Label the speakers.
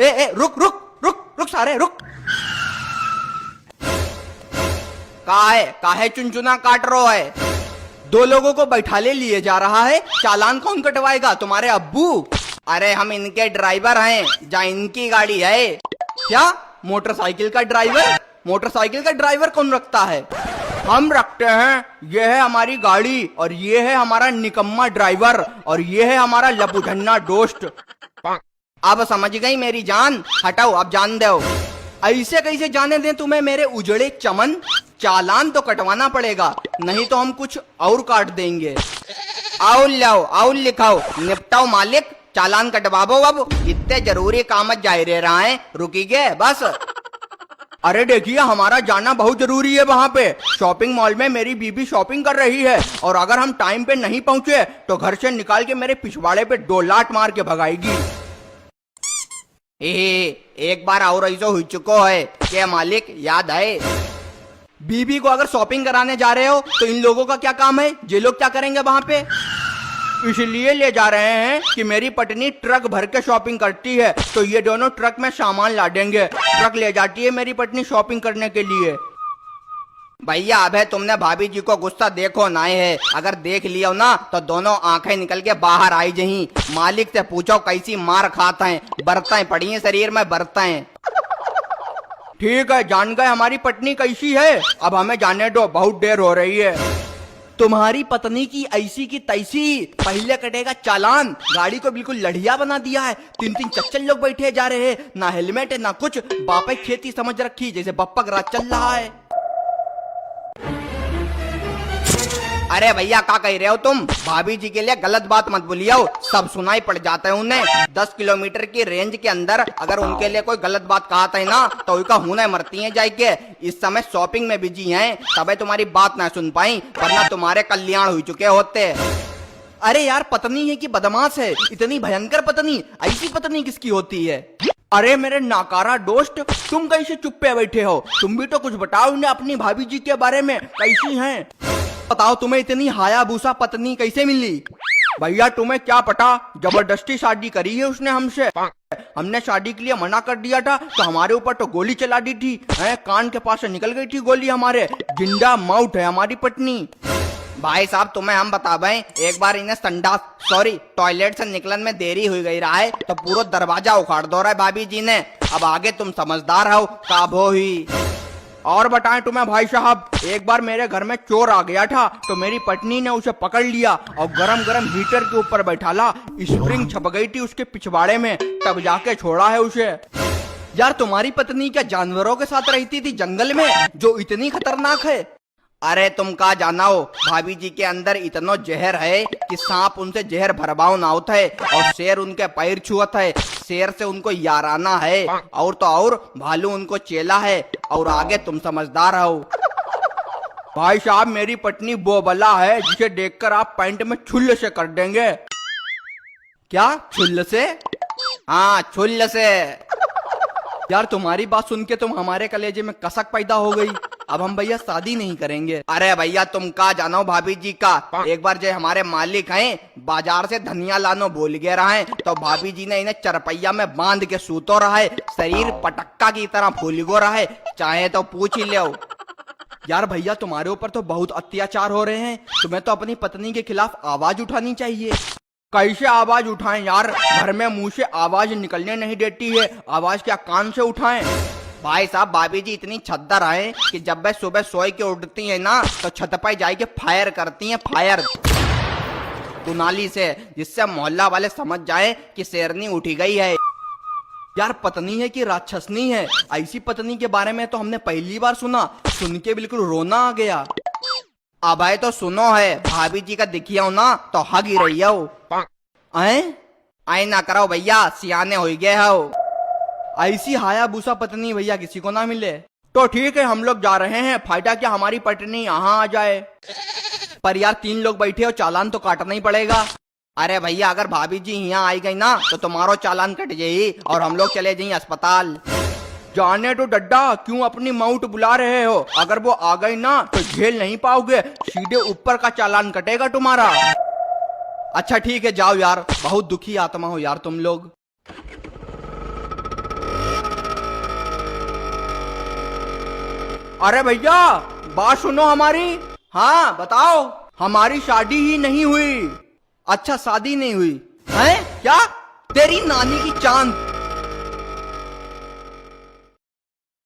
Speaker 1: ए रुक रुक रुक रुक सारे रुक। काहे चुनचुना काट रहा है? दो लोगों को बैठाले लिए जा रहा है, चालान कौन कटवाएगा? तुम्हारे अब्बू? अरे हम इनके ड्राइवर हैं, जहाँ इनकी गाड़ी है। क्या मोटरसाइकिल का ड्राइवर? मोटरसाइकिल का ड्राइवर कौन रखता है? हम रखते हैं। ये है हमारी गाड़ी और ये है हमारा निकम्मा ड्राइवर और ये है हमारा लपुझन्ना दोस्त। अब समझ गई मेरी जान? हटाओ अब जान दो। ऐसे कैसे जाने दें तुम्हें मेरे उजड़े चमन? चालान तो कटवाना पड़ेगा, नहीं तो हम कुछ और काट देंगे। आओ लाओ, आओ लिखाओ, निपटाओ मालिक, चालान कटवाओ। अब इतने जरूरी काम जा रहा है, रुकीगे बस। अरे देखिए हमारा जाना बहुत जरूरी है। वहाँ पे शॉपिंग मॉल में मेरी बीबी शॉपिंग कर रही है और अगर हम टाइम पे नहीं पहुंचे तो घर से निकाल के मेरे पिछवाड़े पे 2 लात मार के भगाएगी। एक बार और ऐसा हो चुको है क्या मालिक, याद है? बीबी को अगर शॉपिंग कराने जा रहे हो तो इन लोगों का क्या काम है? ये लोग क्या करेंगे वहां पे? इसलिए ले जा रहे हैं कि मेरी पत्नी ट्रक भर के शॉपिंग करती है, तो ये दोनों ट्रक में सामान ला देंगे। ट्रक ले जाती है मेरी पत्नी शॉपिंग करने के लिए। भैया अबे तुमने भाभी जी को गुस्सा देखो ना है, अगर देख लियो ना तो दोनों आंखें निकल के बाहर आई जही। मालिक से पूछो कैसी मार खाता है, बरताएं पड़ी हैं शरीर में, बरताएं। ठीक है जान गए हमारी पत्नी कैसी है, अब हमें जाने दो, बहुत देर हो रही है। तुम्हारी पत्नी की ऐसी की तैसी, पहले कटेगा चालान। गाड़ी को बिल्कुल लड़िया बना दिया है, 3-3 चच्चल लोग बैठे जा रहे हैं, ना हेलमेट है ना कुछ, बापा खेती समझ रखी जैसे बप्पा रात चल रहा है। अरे भैया क्या कह रहे हो तुम? भाभी जी के लिए गलत बात मत बोलियो, सब सुनाई पड़ जाता है उन्हें। 10 किलोमीटर की रेंज के अंदर अगर उनके लिए कोई गलत बात कहा था ना तो उनका हुने मरती हैं जाके। इस समय शॉपिंग में बिजी हैं, तबे तुम्हारी बात ना सुन पाई, वरना तुम्हारे कल्याण हो चुके होते। अरे यार पत्नी है कि बदमाश है? इतनी भयंकर पत्नी, ऐसी पत्नी किसकी होती है? अरे मेरे नाकारा दोस्त, तुम कैसे चुप पे बैठे हो? तुम भी तो कुछ बताओ ना अपनी भाभी जी के बारे में, कैसी हैं? बताओ तुम्हें इतनी हायाबूसा पत्नी कैसे मिली? भैया तुम्हें क्या पता, जबरदस्ती शादी करी है उसने हमसे। हमने शादी के लिए मना कर दिया था तो हमारे ऊपर तो गोली चला दी थी, कान के पास से निकल गई थी गोली हमारे। जिंदा मौत है हमारी पत्नी। भाई साहब तुम्हें हम बतावें, एक बार इन्हें संडास सॉरी टॉयलेट से निकलन में देरी हो गई रहा है तो पूरा दरवाजा उखाड़ दो रहा है भाभी जी ने। अब आगे तुम समझदार हो, काबो ही। और बताएं तुम्हें भाई साहब, एक बार मेरे घर में चोर आ गया था तो मेरी पत्नी ने उसे पकड़ लिया और गरम गरम हीटर के ऊपर बैठाला, स्प्रिंग छप गई थी उसके पिछवाड़े में, तब जाके छोड़ा है उसे। यार तुम्हारी पत्नी क्या जानवरों के साथ रहती थी जंगल में, जो इतनी खतरनाक है? अरे तुम का जाना हो, भाभी जी के अंदर इतना जहर है कि सांप उनसे जहर भरबाव ना होता है और शेर उनके पैर छुअत है, शेर से उनको याराना है, और तो और भालू उनको चेला है, और आगे तुम समझदार हो। भाई साहब मेरी पत्नी वो बला है जिसे देखकर आप पैंट में छुल्ल से कर देंगे। क्या छुल्ल से? हाँ छुल्ल से। यार तुम्हारी बात सुन के तुम हमारे कलेजे में कसक पैदा हो गई, अब हम भैया शादी नहीं करेंगे। अरे भैया तुम का जानो भाभी जी का, एक बार जो हमारे मालिक हैं बाजार से धनिया लानो बोल गए रहा है तो भाभी जी ने इन्हें चरपैया में बांध के सूतो रहा है, शरीर पटक्का की तरह फूल गो रहा है, चाहे तो पूछ ही लो। यार भैया तुम्हारे ऊपर तो बहुत अत्याचार हो रहे हैं, तुम्हें तो अपनी पत्नी के खिलाफ आवाज उठानी चाहिए। कैसे आवाज उठाएं यार, घर में मुंह से आवाज निकलने नहीं देती है, आवाज क्या कान से उठाएं? भाई साहब भाभी जी इतनी छद्दर है कि जब वे सुबह सोए के उठती है ना तो छत पर जाके फायर करती हैं, फायर दुनाली से, जिससे मोहल्ला वाले समझ जाए कि शेरनी उठी गई है। यार पत्नी है कि राक्षसनी है? ऐसी पत्नी के बारे में तो हमने पहली बार सुना, सुन के बिल्कुल रोना आ गया। अब आए तो सुनो है, भाभी जी का दिखिया हो ना तो हग ही रही हो। आई ना करो भैया, सियाने हो गए हो। ऐसी हायाबूसा पत्नी भैया किसी को ना मिले। तो ठीक है हम लोग जा रहे हैं, फायदा क्या हमारी पत्नी यहाँ आ जाए। पर यार 3 लोग बैठे हो, चालान तो काटना ही पड़ेगा। अरे भैया अगर भाभी जी यहाँ आई गई ना तो तुम्हारो चालान कट जाये और हम लोग चले जाइए अस्पताल। जाने तो डड्डा, क्यों अपनी मौत बुला रहे हो? अगर वो आ गई ना तो झेल नहीं पाओगे, सीधे ऊपर का चालान कटेगा तुम्हारा। अच्छा ठीक है जाओ यार, बहुत दुखी आत्मा हो यार तुम लोग। अरे भैया बात सुनो हमारी। हाँ बताओ। हमारी शादी ही नहीं हुई। अच्छा शादी नहीं हुई है क्या? तेरी नानी की चांद,